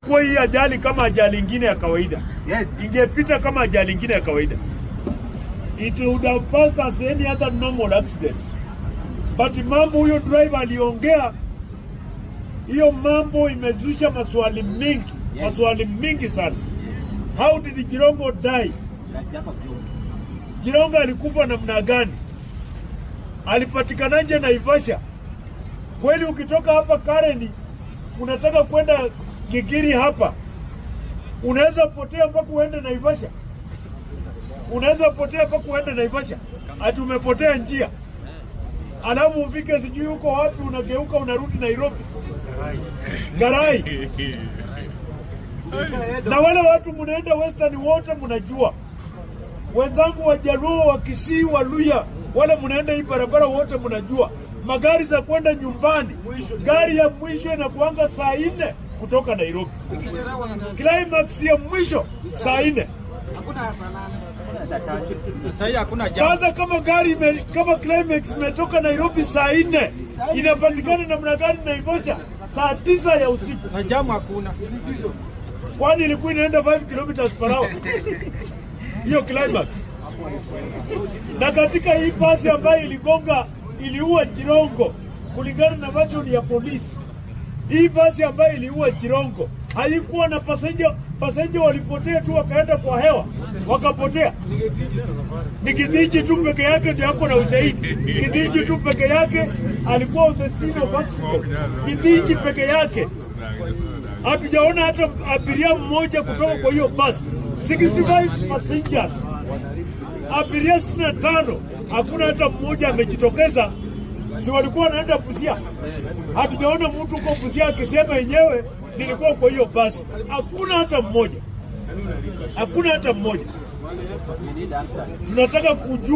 Kwa hii ajali kama ajali ingine ya kawaida. Yes. Ingepita kama ajali ingine ya kawaida. It would have passed as any other normal accident. But mambo huyo driver aliongea, hiyo mambo imezusha maswali mengi. Yes. Maswali mengi sana. How did Jirongo die? Jirongo alikufa namna gani? Alipatikanaje Naivasha? Kweli ukitoka hapa Kareni unataka kwenda Gigiri hapa, unaweza potea mpaka uende Naivasha. Unaweza potea mpaka uende Naivasha. Ati umepotea njia. Alafu ufike sijui huko wapi, unageuka unarudi Nairobi. Garai. Na wale watu mnaenda Western wote mnajua. Wenzangu wa Jaluo, wa Kisii, wa Luya, wale mnaenda hii barabara wote mnajua. Magari za kwenda nyumbani, gari ya mwisho inakuanga saa 4 kutoka Nairobi. Climax ya mwisho saa 4. Sasa kama gari kama Climax imetoka Nairobi saa 4, inapatikana namna gani Naivasha saa 9 ya usiku? Na jamu hakuna. Kwani ilikuwa inaenda 5 kilometers per hour? Hiyo Climax. Na katika hii basi ambayo iligonga iliua Jirongo, kulingana na version ya polisi, hii basi ambayo iliua Jirongo haikuwa na passenger walipotea tu wakaenda kwa hewa, wakapotea. Ni Githinji tu peke yake ndio yako na ushahidi. Githinji tu peke yake alikuwa on the scene of accident. Githinji peke yake. Hatujaona hata abiria mmoja kutoka kwa hiyo basi. 65 passengers. Abiria 65, hakuna hata mmoja amejitokeza. Si walikuwa wanaenda Busia. Hatujaona mtu uko Busia akisema yenyewe nilikuwa kwa hiyo basi. Hakuna hata mmoja. Hakuna hata mmoja. Tunataka kujua